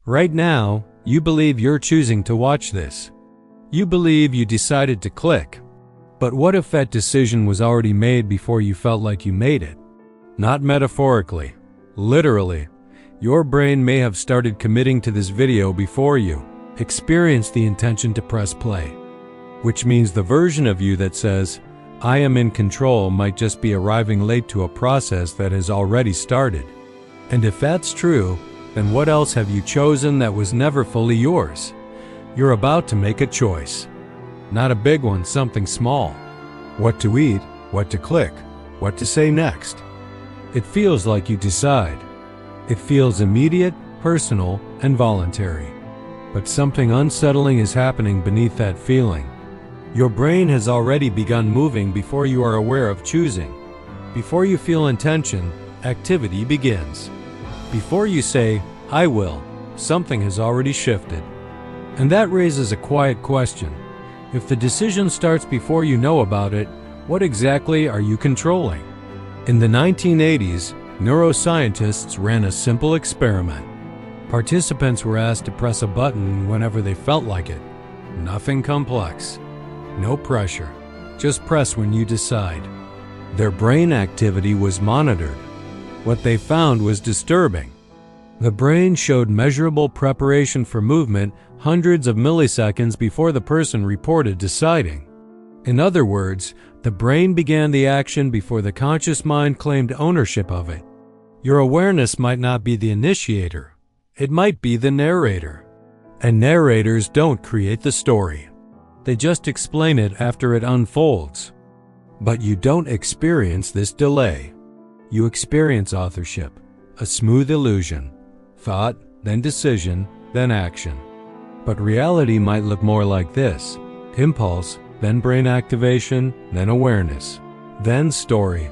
Right now, you believe you're choosing to watch this. You believe you decided to click. But what if that decision was already made before you felt like you made it? Not metaphorically, literally. Your brain may have started committing to this video before you experienced the intention to press play. Which means the version of you that says, "I am in control," might just be arriving late to a process that has already started. And if that's true, then what else have you chosen that was never fully yours? You're about to make a choice. Not a big one, something small. What to eat, what to click, what to say next. It feels like you decide. It feels immediate, personal, and voluntary. But something unsettling is happening beneath that feeling. Your brain has already begun moving before you are aware of choosing. Before you feel intention, activity begins. Before you say, "I will," something has already shifted. And that raises a quiet question. If the decision starts before you know about it, what exactly are you controlling? In the 1980s, neuroscientists ran a simple experiment. Participants were asked to press a button whenever they felt like it. Nothing complex. No pressure. Just press when you decide. Their brain activity was monitored. What they found was disturbing. The brain showed measurable preparation for movement hundreds of milliseconds before the person reported deciding. In other words, the brain began the action before the conscious mind claimed ownership of it. Your awareness might not be the initiator. It might be the narrator. And narrators don't create the story. They just explain it after it unfolds. But you don't experience this delay. You experience authorship, a smooth illusion. Thought, then decision, then action. But reality might look more like this. Impulse, then brain activation, then awareness, then story.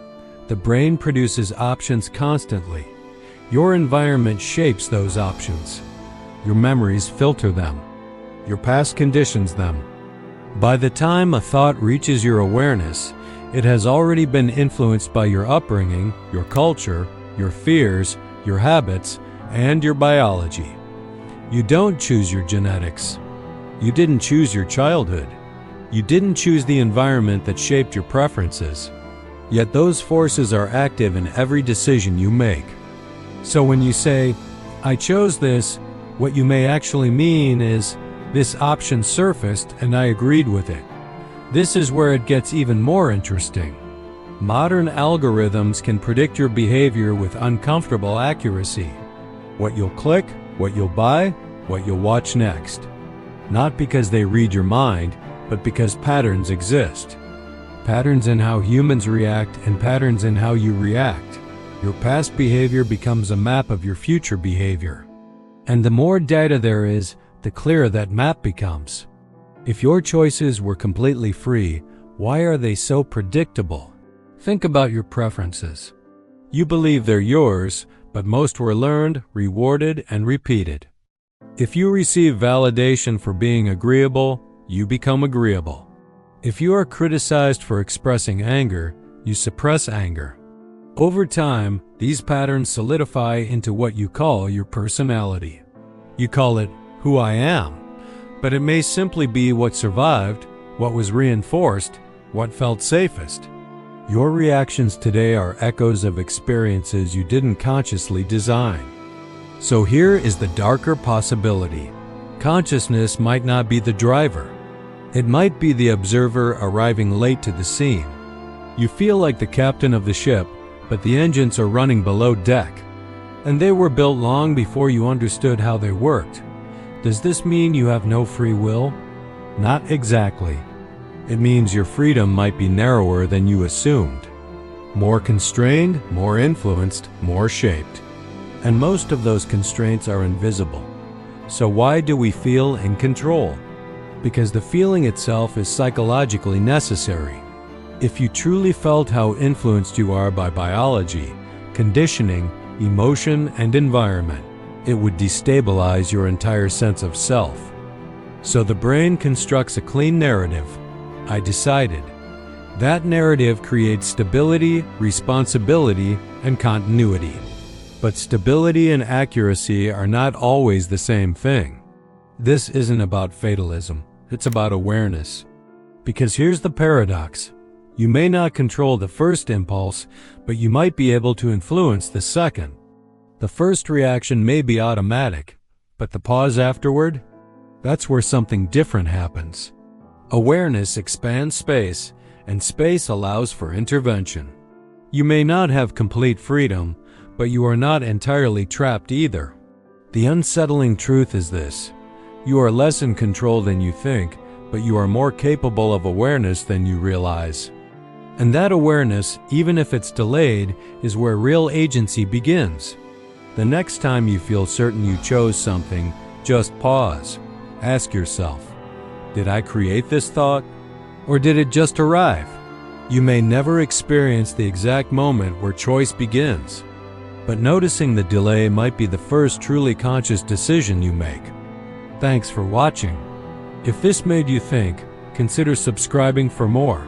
The brain produces options constantly. Your environment shapes those options. Your memories filter them. Your past conditions them. By the time a thought reaches your awareness, it has already been influenced by your upbringing, your culture, your fears, your habits, and your biology. You don't choose your genetics. You didn't choose your childhood. You didn't choose the environment that shaped your preferences. Yet those forces are active in every decision you make. So when you say, "I chose this," what you may actually mean is, "This option surfaced and I agreed with it." This is where it gets even more interesting. Modern algorithms can predict your behavior with uncomfortable accuracy. What you'll click, what you'll buy, what you'll watch next. Not because they read your mind, but because patterns exist. Patterns in how humans react and patterns in how you react. Your past behavior becomes a map of your future behavior. And the more data there is, the clearer that map becomes. If your choices were completely free, why are they so predictable? Think about your preferences. You believe they're yours, but most were learned, rewarded, and repeated. If you receive validation for being agreeable, you become agreeable. If you are criticized for expressing anger, you suppress anger. Over time, these patterns solidify into what you call your personality. You call it who I am, but it may simply be what survived, what was reinforced, what felt safest. Your reactions today are echoes of experiences you didn't consciously design. So here is the darker possibility. Consciousness might not be the driver. It might be the observer arriving late to the scene. You feel like the captain of the ship, but the engines are running below deck. And they were built long before you understood how they worked. Does this mean you have no free will? Not exactly. It means your freedom might be narrower than you assumed. More constrained, more influenced, more shaped. And most of those constraints are invisible. So why do we feel in control? Because the feeling itself is psychologically necessary. If you truly felt how influenced you are by biology, conditioning, emotion, and environment, it would destabilize your entire sense of self. So the brain constructs a clean narrative. I decided. That narrative creates stability, responsibility, and continuity. But stability and accuracy are not always the same thing. This isn't about fatalism, it's about awareness. Because here's the paradox. You may not control the first impulse, but you might be able to influence the second. The first reaction may be automatic, but the pause afterward? That's where something different happens. Awareness expands space, and space allows for intervention. You may not have complete freedom, but you are not entirely trapped either. The unsettling truth is this: you are less in control than you think, but you are more capable of awareness than you realize. And that awareness, even if it's delayed, is where real agency begins. The next time you feel certain you chose something, just pause. Ask yourself, did I create this thought? Or did it just arrive? You may never experience the exact moment where choice begins, but noticing the delay might be the first truly conscious decision you make. Thanks for watching. If this made you think, consider subscribing for more.